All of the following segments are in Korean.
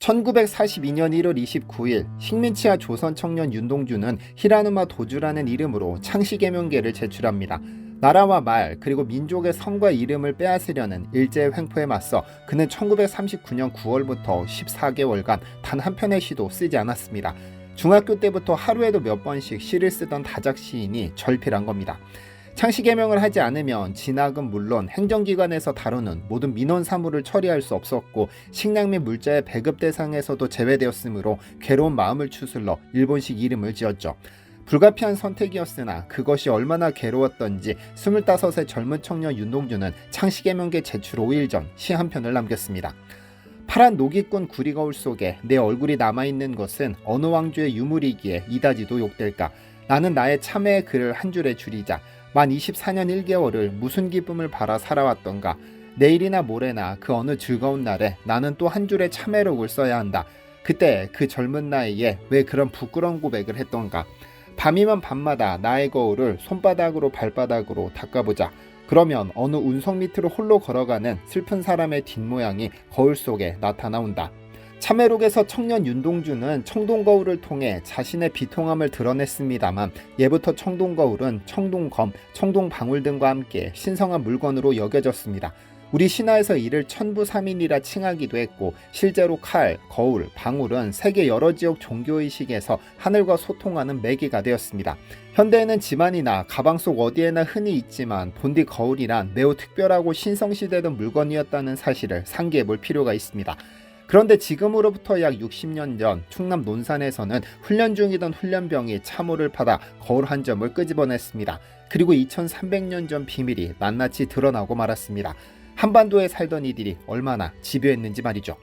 1942년 1월 29일 식민지하 조선 청년 윤동주는 히라누마 도주라는 이름으로 창씨개명계를 제출합니다. 나라와 말 그리고 민족의 성과 이름을 빼앗으려는 일제의 횡포에 맞서 그는 1939년 9월부터 14개월간 단 한 편의 시도 쓰지 않았습니다. 중학교 때부터 하루에도 몇 번씩 시를 쓰던 다작 시인이 절필한 겁니다. 창씨개명을 하지 않으면 진학은 물론 행정기관에서 다루는 모든 민원 사무를 처리할 수 없었고 식량 및 물자의 배급 대상에서도 제외되었으므로 괴로운 마음을 추슬러 일본식 이름을 지었죠. 불가피한 선택이었으나 그것이 얼마나 괴로웠던지 25세 젊은 청년 윤동주는 창씨개명계 제출 5일 전 시 한 편을 남겼습니다. 파란 녹이꾼 구리거울 속에 내 얼굴이 남아있는 것은 어느 왕조의 유물이기에 이다지도 욕될까. 나는 나의 참회의 글을 한 줄에 줄이자. 만 24년 1개월을 무슨 기쁨을 바라 살아왔던가. 내일이나 모레나 그 어느 즐거운 날에 나는 또 한 줄의 참회록을 써야 한다. 그때 그 젊은 나이에 왜 그런 부끄러운 고백을 했던가. 밤이면 밤마다 나의 거울을 손바닥으로 발바닥으로 닦아보자. 그러면 어느 운석 밑으로 홀로 걸어가는 슬픈 사람의 뒷모양이 거울 속에 나타나온다. 참회록에서 청년 윤동주는 청동거울을 통해 자신의 비통함을 드러냈습니다만 예부터 청동거울은 청동검, 청동방울 등과 함께 신성한 물건으로 여겨졌습니다. 우리 신화에서 이를 천부삼인이라 칭하기도 했고 실제로 칼, 거울, 방울은 세계 여러 지역 종교의식에서 하늘과 소통하는 매개가 되었습니다. 현대에는 집안이나 가방 속 어디에나 흔히 있지만 본디 거울이란 매우 특별하고 신성시되던 물건이었다는 사실을 상기해 볼 필요가 있습니다. 그런데 지금으로부터 약 60년 전 충남 논산에서는 훈련 중이던 훈련병이 참호를 파다 거울 한 점을 끄집어냈습니다. 그리고 2300년 전 비밀이 낱낱이 드러나고 말았습니다. 한반도에 살던 이들이 얼마나 집요했는지 말이죠.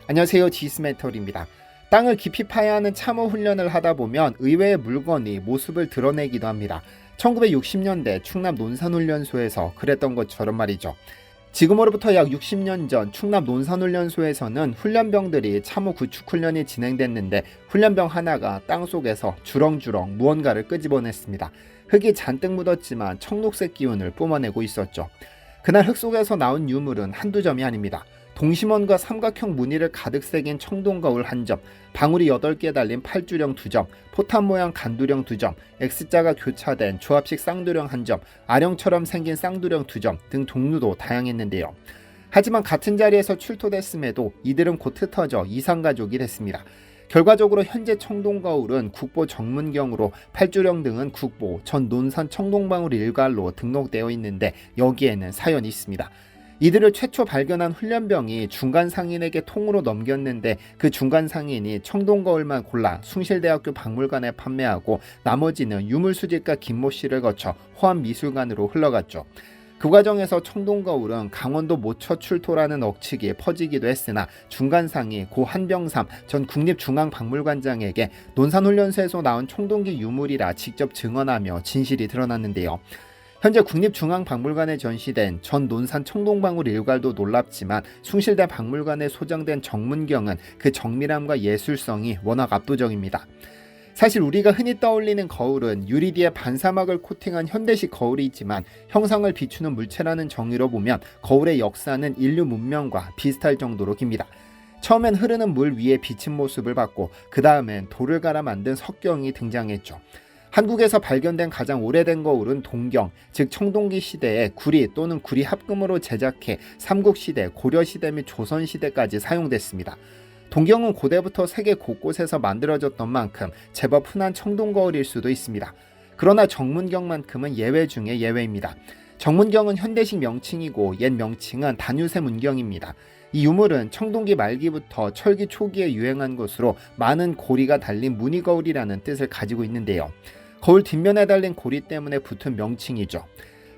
안녕하세요, 지스메털입니다. 땅을 깊이 파야 하는 참호 훈련을 하다 보면 의외의 물건이 모습을 드러내기도 합니다. 1960년대 충남 논산훈련소에서 그랬던 것처럼 말이죠. 지금으로부터 약 60년 전 충남 논산훈련소에서는 훈련병들이 참호 구축 훈련이 진행됐는데 훈련병 하나가 땅속에서 주렁주렁 무언가를 끄집어냈습니다. 흙이 잔뜩 묻었지만 청록색 기운을 뿜어내고 있었죠. 그날 흙 속에서 나온 유물은 한두 점이 아닙니다. 동심원과 삼각형 무늬를 가득 새긴 청동거울 한 점, 방울이 8개 달린 팔주령 2점, 포탄 모양 간두령 2점, X자가 교차된 조합식 쌍두령 1점, 아령처럼 생긴 쌍두령 2점 등 종류도 다양했는데요. 하지만 같은 자리에서 출토됐음에도 이들은 곧 흩어져 이상가족이 됐습니다. 결과적으로 현재 청동거울은 국보 정문경으로 팔주령 등은 국보 전 논산 청동방울 일괄로 등록되어 있는데 여기에는 사연이 있습니다. 이들을 최초 발견한 훈련병이 중간상인에게 통으로 넘겼는데 그 중간상인이 청동거울만 골라 숭실대학교 박물관에 판매하고 나머지는 유물수집가 김모 씨를 거쳐 호암미술관으로 흘러갔죠. 그 과정에서 청동거울은 강원도 모처 출토라는 억측이 퍼지기도 했으나 중간상이 고 한병삼 전 국립중앙박물관장에게 논산훈련소에서 나온 청동기 유물이라 직접 증언하며 진실이 드러났는데요. 현재 국립중앙박물관에 전시된 전 논산 청동방울 일괄도 놀랍지만 숭실대 박물관에 소장된 정문경은 그 정밀함과 예술성이 워낙 압도적입니다. 사실 우리가 흔히 떠올리는 거울은 유리 뒤에 반사막을 코팅한 현대식 거울이지만 형상을 비추는 물체라는 정의로 보면 거울의 역사는 인류 문명과 비슷할 정도로 깁니다. 처음엔 흐르는 물 위에 비친 모습을 봤고 그 다음엔 돌을 갈아 만든 석경이 등장했죠. 한국에서 발견된 가장 오래된 거울은 동경, 즉 청동기 시대에 구리 또는 구리 합금으로 제작해 삼국시대, 고려시대 및 조선시대까지 사용됐습니다. 동경은 고대부터 세계 곳곳에서 만들어졌던 만큼 제법 흔한 청동거울일 수도 있습니다. 그러나 정문경만큼은 예외 중에 예외입니다. 정문경은 현대식 명칭이고 옛 명칭은 단유세 문경입니다. 이 유물은 청동기 말기부터 철기 초기에 유행한 것으로 많은 고리가 달린 무늬거울이라는 뜻을 가지고 있는데요. 거울 뒷면에 달린 고리 때문에 붙은 명칭이죠.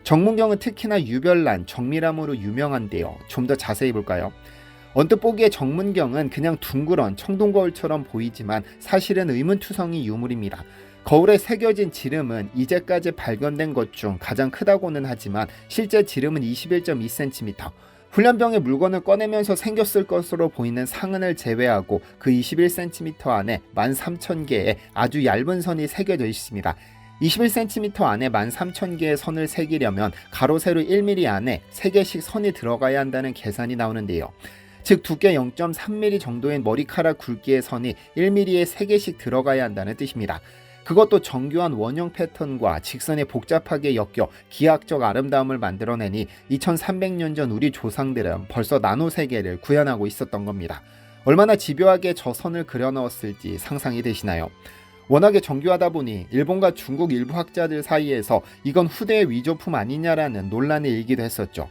정문경은 특히나 유별난, 정밀함으로 유명한데요. 좀 더 자세히 볼까요? 언뜻 보기에 정문경은 그냥 둥그런 청동거울처럼 보이지만 사실은 의문투성이 유물입니다. 거울에 새겨진 지름은 이제까지 발견된 것 중 가장 크다고는 하지만 실제 지름은 21.2cm. 훈련병의 물건을 꺼내면서 생겼을 것으로 보이는 상흔을 제외하고 그 21cm 안에 13,000개의 아주 얇은 선이 새겨져 있습니다. 21cm 안에 13,000개의 선을 새기려면 가로 세로 1mm 안에 3개씩 선이 들어가야 한다는 계산이 나오는데요. 즉 두께 0.3mm 정도인 머리카락 굵기의 선이 1mm에 3개씩 들어가야 한다는 뜻입니다. 그것도 정교한 원형 패턴과 직선에 복잡하게 엮여 기하학적 아름다움을 만들어내니 2300년 전 우리 조상들은 벌써 나노세계를 구현하고 있었던 겁니다. 얼마나 집요하게 저 선을 그려넣었을지 상상이 되시나요? 워낙에 정교하다 보니 일본과 중국 일부 학자들 사이에서 이건 후대의 위조품 아니냐라는 논란이 일기도 했었죠.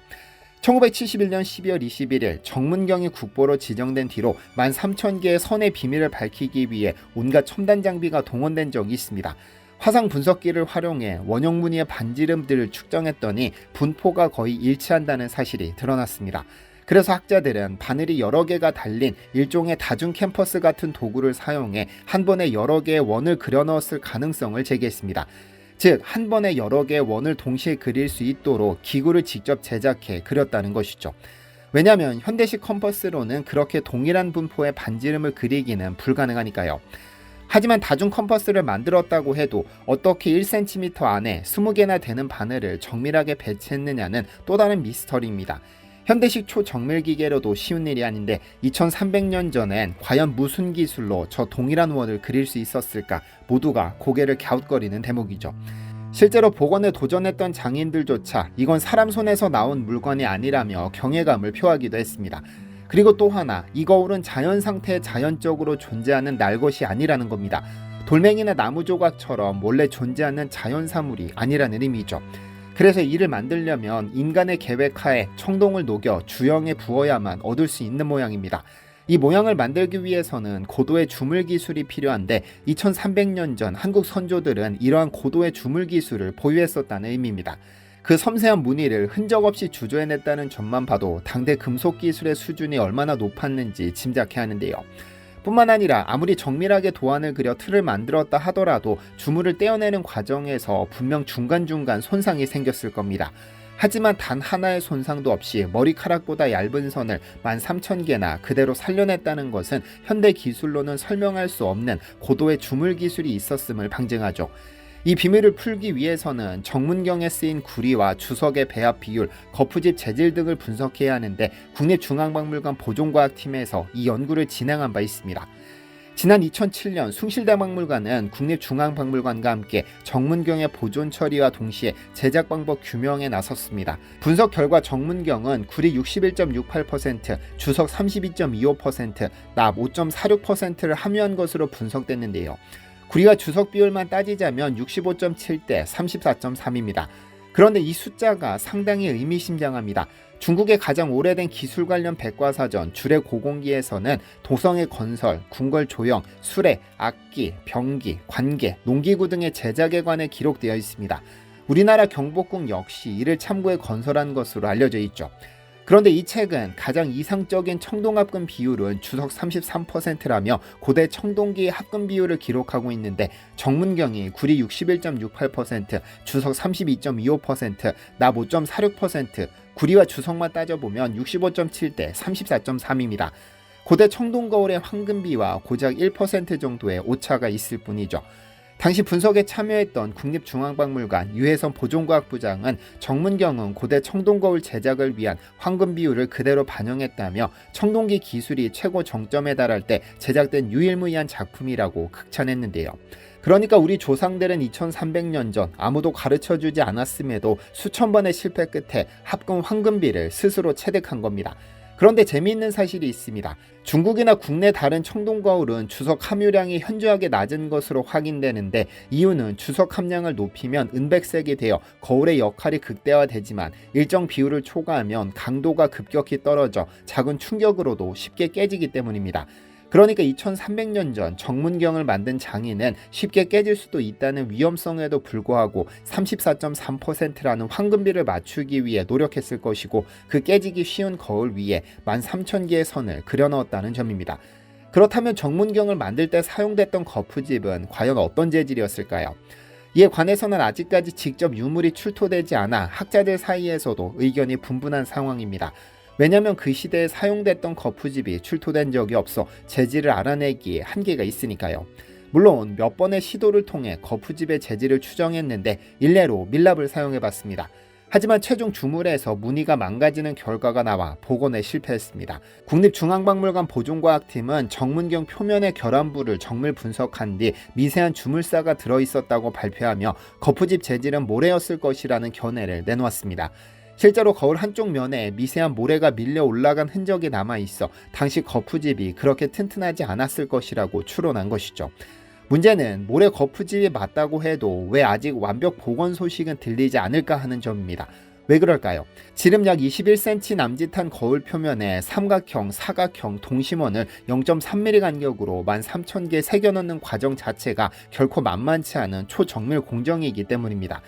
1971년 12월 21일 정문경이 국보로 지정된 뒤로 13,000개의 선의 비밀을 밝히기 위해 온갖 첨단 장비가 동원된 적이 있습니다. 화상 분석기를 활용해 원형 무늬의 반지름들을 측정했더니 분포가 거의 일치한다는 사실이 드러났습니다. 그래서 학자들은 바늘이 여러 개가 달린 일종의 다중 캠퍼스 같은 도구를 사용해 한 번에 여러 개의 원을 그려 넣었을 가능성을 제기했습니다. 즉, 한 번에 여러 개의 원을 동시에 그릴 수 있도록 기구를 직접 제작해 그렸다는 것이죠. 왜냐하면 현대식 컴퍼스로는 그렇게 동일한 분포의 반지름을 그리기는 불가능하니까요. 하지만 다중 컴퍼스를 만들었다고 해도 어떻게 1cm 안에 20개나 되는 바늘을 정밀하게 배치했느냐는 또 다른 미스터리입니다. 현대식 초정밀기계로도 쉬운 일이 아닌데 2300년 전엔 과연 무슨 기술로 저 동일한 원을 그릴 수 있었을까 모두가 고개를 갸웃거리는 대목이죠. 실제로 복원에 도전했던 장인들조차 이건 사람 손에서 나온 물건이 아니라며 경외감을 표하기도 했습니다. 그리고 또 하나, 이 거울은 자연 상태에 자연적으로 존재하는 날것이 아니라는 겁니다. 돌멩이나 나무 조각처럼 원래 존재하는 자연사물이 아니라는 의미죠. 그래서 이를 만들려면 인간의 계획하에 청동을 녹여 주형에 부어야만 얻을 수 있는 모양입니다. 이 모양을 만들기 위해서는 고도의 주물 기술이 필요한데 2300년 전 한국 선조들은 이러한 고도의 주물 기술을 보유했었다는 의미입니다. 그 섬세한 무늬를 흔적 없이 주조해냈다는 점만 봐도 당대 금속 기술의 수준이 얼마나 높았는지 짐작해야 하는데요. 뿐만 아니라 아무리 정밀하게 도안을 그려 틀을 만들었다 하더라도 주물을 떼어내는 과정에서 분명 중간중간 손상이 생겼을 겁니다. 하지만 단 하나의 손상도 없이 머리카락보다 얇은 선을 13,000개나 그대로 살려냈다는 것은 현대 기술로는 설명할 수 없는 고도의 주물 기술이 있었음을 방증하죠. 이 비밀을 풀기 위해서는 정문경에 쓰인 구리와 주석의 배합 비율, 거푸집 재질 등을 분석해야 하는데 국립중앙박물관 보존과학팀에서 이 연구를 진행한 바 있습니다. 지난 2007년 숭실대박물관은 국립중앙박물관과 함께 정문경의 보존 처리와 동시에 제작 방법 규명에 나섰습니다. 분석 결과 정문경은 구리 61.68%, 주석 32.25%, 납 5.46%를 함유한 것으로 분석됐는데요. 구리와 주석 비율만 따지자면 65.7대 34.3입니다. 그런데 이 숫자가 상당히 의미심장합니다. 중국의 가장 오래된 기술 관련 백과사전 주례고공기에서는 도성의 건설, 궁궐 조형, 수레, 악기, 병기, 관계, 농기구 등의 제작에 관해 기록되어 있습니다. 우리나라 경복궁 역시 이를 참고해 건설한 것으로 알려져 있죠. 그런데 이 책은 가장 이상적인 청동합금 비율은 주석 33%라며 고대 청동기의 합금 비율을 기록하고 있는데 정문경이 구리 61.68%, 주석 32.25%, 납 5.46%, 구리와 주석만 따져보면 65.7대 34.3입니다. 고대 청동거울의 황금비와 고작 1% 정도의 오차가 있을 뿐이죠. 당시 분석에 참여했던 국립중앙박물관 유해선 보존과학부장은 정문경은 고대 청동거울 제작을 위한 황금 비율을 그대로 반영했다며 청동기 기술이 최고 정점에 달할 때 제작된 유일무이한 작품이라고 극찬했는데요. 그러니까 우리 조상들은 2300년 전 아무도 가르쳐주지 않았음에도 수천 번의 실패 끝에 합금 황금비를 스스로 체득한 겁니다. 그런데 재미있는 사실이 있습니다. 중국이나 국내 다른 청동거울은 주석 함유량이 현저하게 낮은 것으로 확인되는데 이유는 주석 함량을 높이면 은백색이 되어 거울의 역할이 극대화되지만 일정 비율을 초과하면 강도가 급격히 떨어져 작은 충격으로도 쉽게 깨지기 때문입니다. 그러니까 2300년 전 정문경을 만든 장인은 쉽게 깨질 수도 있다는 위험성에도 불구하고 34.3%라는 황금비를 맞추기 위해 노력했을 것이고 그 깨지기 쉬운 거울 위에 13,000개의 선을 그려넣었다는 점입니다. 그렇다면 정문경을 만들 때 사용됐던 거푸집은 과연 어떤 재질이었을까요? 이에 관해서는 아직까지 직접 유물이 출토되지 않아 학자들 사이에서도 의견이 분분한 상황입니다. 왜냐하면 그 시대에 사용됐던 거푸집이 출토된 적이 없어 재질을 알아내기에 한계가 있으니까요. 물론 몇 번의 시도를 통해 거푸집의 재질을 추정했는데 일례로 밀랍을 사용해봤습니다. 하지만 최종 주물에서 무늬가 망가지는 결과가 나와 복원에 실패했습니다. 국립중앙박물관 보존과학팀은 정문경 표면의 결함부를 정밀 분석한 뒤 미세한 주물사가 들어있었다고 발표하며 거푸집 재질은 모래였을 것이라는 견해를 내놓았습니다. 실제로 거울 한쪽 면에 미세한 모래가 밀려 올라간 흔적이 남아있어 당시 거푸집이 그렇게 튼튼하지 않았을 것이라고 추론한 것이죠. 문제는 모래 거푸집이 맞다고 해도 왜 아직 완벽 복원 소식은 들리지 않을까 하는 점입니다. 왜 그럴까요? 지름 약 21cm 남짓한 거울 표면에 삼각형, 사각형, 동심원을 0.3mm 간격으로 13,000개 새겨넣는 과정 자체가 결코 만만치 않은 초정밀 공정이기 때문입니다.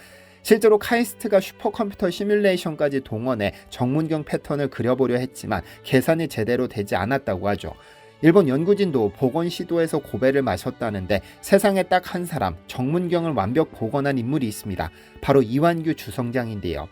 실제로 카이스트가 슈퍼컴퓨터 시뮬레이션까지 동원해 정문경 패턴을 그려보려 했지만 계산이 제대로 되지 않았다고 하죠. 일본 연구진도 복원 시도에서 고배를 마셨다는데 세상에 딱 한 사람 정문경을 완벽 복원한 인물이 있습니다. 바로 이완규 주성장인데요.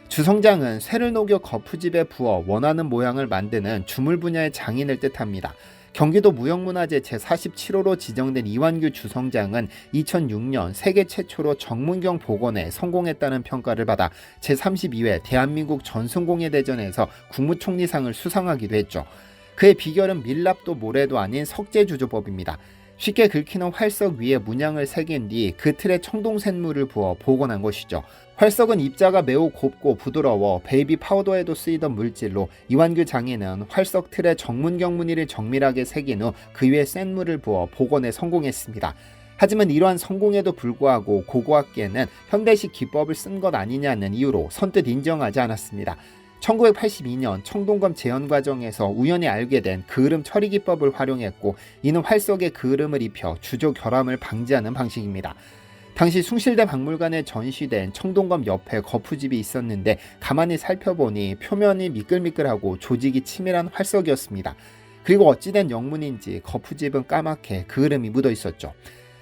주성장은 쇠를 녹여 거푸집에 부어 원하는 모양을 만드는 주물 분야의 장인을 뜻합니다. 경기도 무형문화재 제47호로 지정된 이완규 주성장은 2006년 세계 최초로 정문경 복원에 성공했다는 평가를 받아 제32회 대한민국 전순공예대전에서 국무총리상을 수상하기도 했죠. 그의 비결은 밀랍도 모래도 아닌 석재주조법입니다. 쉽게 긁히는 활석 위에 문양을 새긴 뒤 그 틀에 청동샘물을 부어 복원한 것이죠. 활석은 입자가 매우 곱고 부드러워 베이비 파우더에도 쓰이던 물질로 이완규 장인은 활석 틀에 정문경 무늬를 정밀하게 새긴 후 그 위에 센 물을 부어 복원에 성공했습니다. 하지만 이러한 성공에도 불구하고 고고학계는 현대식 기법을 쓴 것 아니냐는 이유로 선뜻 인정하지 않았습니다. 1982년 청동검 재현 과정에서 우연히 알게 된 그을음 처리 기법을 활용했고 이는 활석에 그을음을 입혀 주조 결함을 방지하는 방식입니다. 당시 숭실대 박물관에 전시된 청동검 옆에 거푸집이 있었는데 가만히 살펴보니 표면이 미끌미끌하고 조직이 치밀한 활석이었습니다. 그리고 어찌된 영문인지 거푸집은 까맣게 그을음이 묻어 있었죠.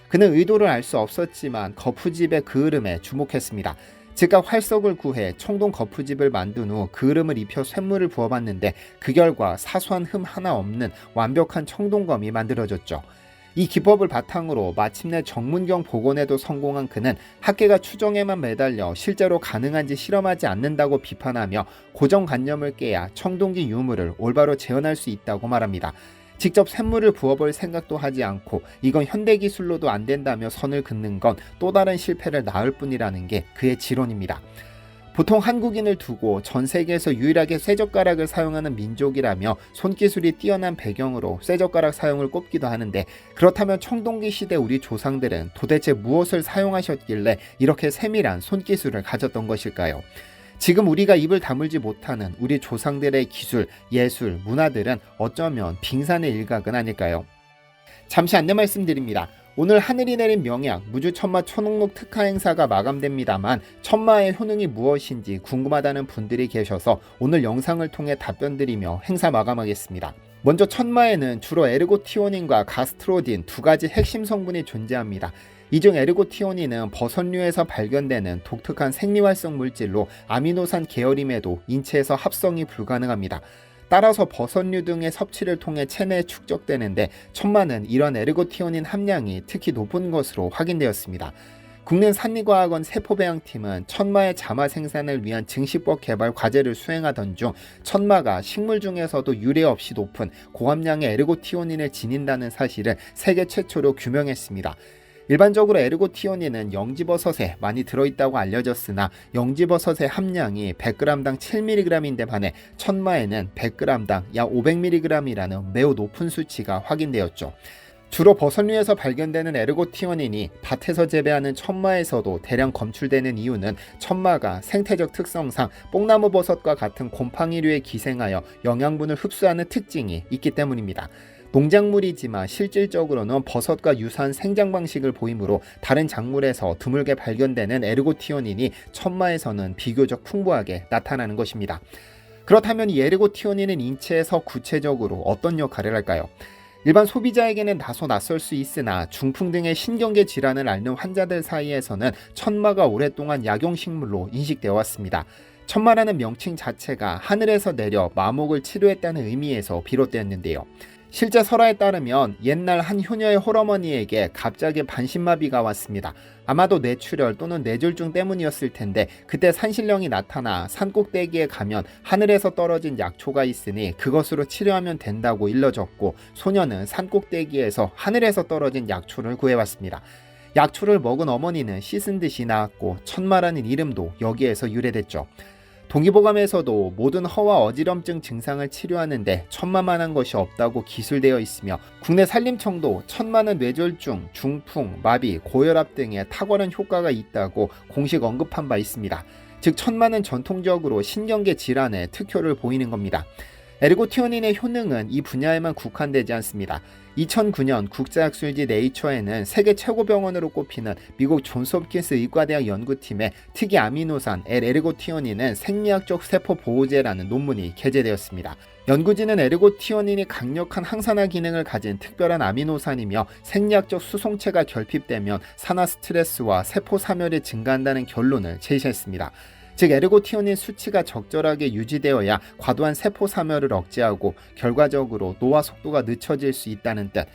그는 의도를 알 수 없었지만 거푸집의 그을음에 주목했습니다. 즉각 활석을 구해 청동 거푸집을 만든 후 그을음을 입혀 쇳물을 부어봤는데 그 결과 사소한 흠 하나 없는 완벽한 청동검이 만들어졌죠. 이 기법을 바탕으로 마침내 정문경 복원에도 성공한 그는 학계가 추정에만 매달려 실제로 가능한지 실험하지 않는다고 비판하며 고정관념을 깨야 청동기 유물을 올바로 재현할 수 있다고 말합니다. 직접 샘물을 부어볼 생각도 하지 않고 이건 현대기술로도 안 된다며 선을 긋는 건 또 다른 실패를 낳을 뿐이라는 게 그의 지론입니다. 보통 한국인을 두고 전 세계에서 유일하게 쇠젓가락을 사용하는 민족이라며 손기술이 뛰어난 배경으로 쇠젓가락 사용을 꼽기도 하는데 그렇다면 청동기 시대 우리 조상들은 도대체 무엇을 사용하셨길래 이렇게 세밀한 손기술을 가졌던 것일까요? 지금 우리가 입을 다물지 못하는 우리 조상들의 기술, 예술, 문화들은 어쩌면 빙산의 일각은 아닐까요? 잠시 안내 말씀드립니다. 오늘 하늘이 내린 명약 무주천마 천옥록 특화 행사가 마감됩니다만 천마의 효능이 무엇인지 궁금하다는 분들이 계셔서 오늘 영상을 통해 답변드리며 행사 마감하겠습니다. 먼저 천마에는 주로 에르고티오닌과 가스트로딘 두 가지 핵심 성분이 존재합니다. 이 중 에르고티오닌은 버섯류에서 발견되는 독특한 생리활성 물질로 아미노산 계열임에도 인체에서 합성이 불가능합니다. 따라서 버섯류 등의 섭취를 통해 체내에 축적되는데 천마는 이런 에르고티오닌 함량이 특히 높은 것으로 확인되었습니다. 국내산리과학원 세포배양팀은 천마의 자마 생산을 위한 증식법 개발 과제를 수행하던 중 천마가 식물 중에서도 유례 없이 높은 고함량의 에르고티오닌을 지닌다는 사실을 세계 최초로 규명했습니다. 일반적으로 에르고티오닌은 영지버섯에 많이 들어있다고 알려졌으나 영지버섯의 함량이 100g당 7mg인데 반해 천마에는 100g당 약 500mg이라는 매우 높은 수치가 확인되었죠. 주로 버섯류에서 발견되는 에르고티오닌이 밭에서 재배하는 천마에서도 대량 검출되는 이유는 천마가 생태적 특성상 뽕나무 버섯과 같은 곰팡이류에 기생하여 영양분을 흡수하는 특징이 있기 때문입니다. 농작물이지만 실질적으로는 버섯과 유사한 생장 방식을 보이므로 다른 작물에서 드물게 발견되는 에르고티오닌이 천마에서는 비교적 풍부하게 나타나는 것입니다. 그렇다면 이 에르고티오닌은 인체에서 구체적으로 어떤 역할을 할까요? 일반 소비자에게는 다소 낯설 수 있으나 중풍 등의 신경계 질환을 앓는 환자들 사이에서는 천마가 오랫동안 약용식물로 인식되어 왔습니다. 천마라는 명칭 자체가 하늘에서 내려 마목을 치료했다는 의미에서 비롯되었는데요. 실제 설화에 따르면 옛날 한 효녀의 홀어머니에게 갑자기 반신마비가 왔습니다. 아마도 뇌출혈 또는 뇌졸중 때문이었을 텐데 그때 산신령이 나타나 산꼭대기에 가면 하늘에서 떨어진 약초가 있으니 그것으로 치료하면 된다고 일러줬고 소녀는 산꼭대기에서 하늘에서 떨어진 약초를 구해왔습니다. 약초를 먹은 어머니는 씻은 듯이 나았고 천마라는 이름도 여기에서 유래됐죠. 동의보감에서도 모든 허와 어지럼증 증상을 치료하는데 천마만한 것이 없다고 기술되어 있으며 국내 산림청도 천마는 뇌졸중, 중풍, 마비, 고혈압 등의 탁월한 효과가 있다고 공식 언급한 바 있습니다. 즉 천마는 전통적으로 신경계 질환에 특효를 보이는 겁니다. 에르고티오닌의 효능은 이 분야에만 국한되지 않습니다. 2009년 국제학술지 네이처에는 세계 최고 병원으로 꼽히는 미국 존스홉킨스 의과대학 연구팀의 특이 아미노산 L-에르고티오닌은 생리학적 세포 보호제라는 논문이 게재되었습니다. 연구진은 에르고티오닌이 강력한 항산화 기능을 가진 특별한 아미노산이며 생리학적 수송체가 결핍되면 산화 스트레스와 세포 사멸이 증가한다는 결론을 제시했습니다. 즉 에르고티오닌 수치가 적절하게 유지되어야 과도한 세포 사멸을 억제하고 결과적으로 노화 속도가 늦춰질 수 있다는 뜻.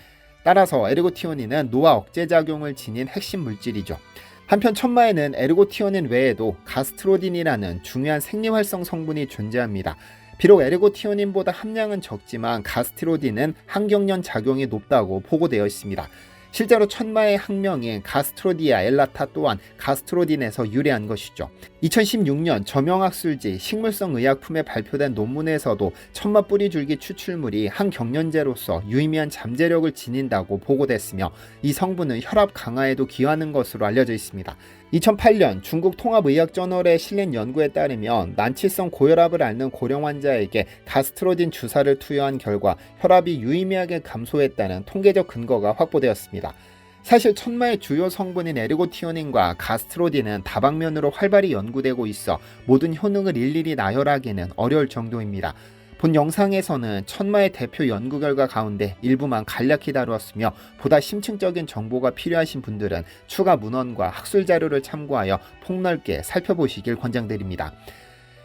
따라서 에르고티오닌은 노화 억제 작용을 지닌 핵심 물질이죠. 한편 천마에는 에르고티오닌 외에도 가스트로딘이라는 중요한 생리활성 성분이 존재합니다. 비록 에르고티오닌보다 함량은 적지만 가스트로딘은 항경련 작용이 높다고 보고되어 있습니다. 실제로 천마의 학명인 가스트로디아 엘라타 또한 가스트로딘에서 유래한 것이죠. 2016년 저명학술지 식물성 의약품에 발표된 논문에서도 천마 뿌리줄기 추출물이 항경련제로서 유의미한 잠재력을 지닌다고 보고됐으며 이 성분은 혈압 강화에도 기여하는 것으로 알려져 있습니다. 2008년 중국 통합의학저널에 실린 연구에 따르면 난치성 고혈압을 앓는 고령 환자에게 가스트로딘 주사를 투여한 결과 혈압이 유의미하게 감소했다는 통계적 근거가 확보되었습니다. 사실 천마의 주요 성분인 에르고티오닌과 가스트로딘은 다방면으로 활발히 연구되고 있어 모든 효능을 일일이 나열하기는 어려울 정도입니다. 본 영상에서는 천마의 대표 연구 결과 가운데 일부만 간략히 다루었으며 보다 심층적인 정보가 필요하신 분들은 추가 문헌과 학술 자료를 참고하여 폭넓게 살펴보시길 권장드립니다.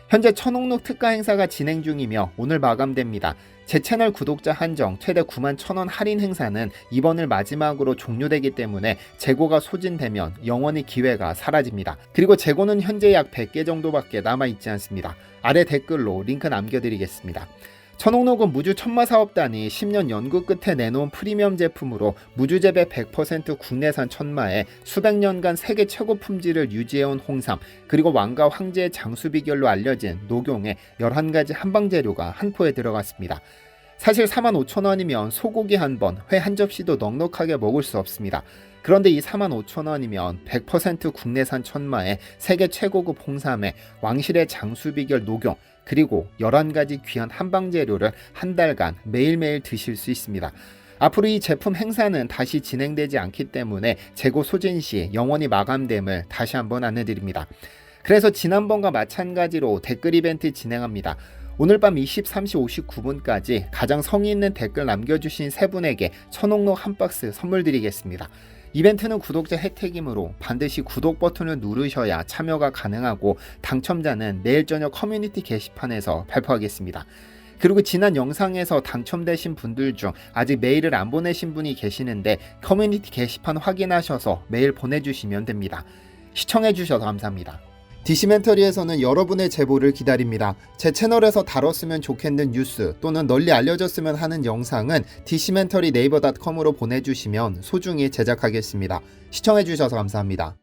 현재 천옥록 특가 행사가 진행 중이며 오늘 마감됩니다. 제 채널 구독자 한정 최대 91,000원 할인 행사는 이번을 마지막으로 종료되기 때문에 재고가 소진되면 영원히 기회가 사라집니다. 그리고 재고는 현재 약 100개 정도밖에 남아있지 않습니다. 아래 댓글로 링크 남겨드리겠습니다. 천옥록은 무주천마사업단이 10년 연구 끝에 내놓은 프리미엄 제품으로 무주재배 100% 국내산 천마에 수백 년간 세계 최고 품질을 유지해온 홍삼 그리고 왕과 황제의 장수 비결로 알려진 녹용의 11가지 한방재료가 한 포에 들어갔습니다. 사실 45,000원이면 소고기 한 번, 회 한 접시도 넉넉하게 먹을 수 없습니다. 그런데 이 45,000원이면 100% 국내산 천마에 세계 최고급 홍삼에 왕실의 장수 비결 녹용 그리고 11가지 귀한 한방재료를 한 달간 매일매일 드실 수 있습니다. 앞으로 이 제품 행사는 다시 진행되지 않기 때문에 재고 소진 시 영원히 마감됨을 다시 한번 안내드립니다. 그래서 지난번과 마찬가지로 댓글 이벤트 진행합니다. 오늘 밤 23시 59분까지 가장 성의 있는 댓글 남겨주신 3분에게 천옥록 한 박스 선물 드리겠습니다. 이벤트는 구독자 혜택이므로 반드시 구독 버튼을 누르셔야 참여가 가능하고 당첨자는 내일 저녁 커뮤니티 게시판에서 발표하겠습니다. 그리고 지난 영상에서 당첨되신 분들 중 아직 메일을 안 보내신 분이 계시는데 커뮤니티 게시판 확인하셔서 메일 보내주시면 됩니다. 시청해주셔서 감사합니다. 디시멘터리에서는 여러분의 제보를 기다립니다. 제 채널에서 다뤘으면 좋겠는 뉴스 또는 널리 알려졌으면 하는 영상은 디시멘터리 네이버.com으로 보내주시면 소중히 제작하겠습니다. 시청해주셔서 감사합니다.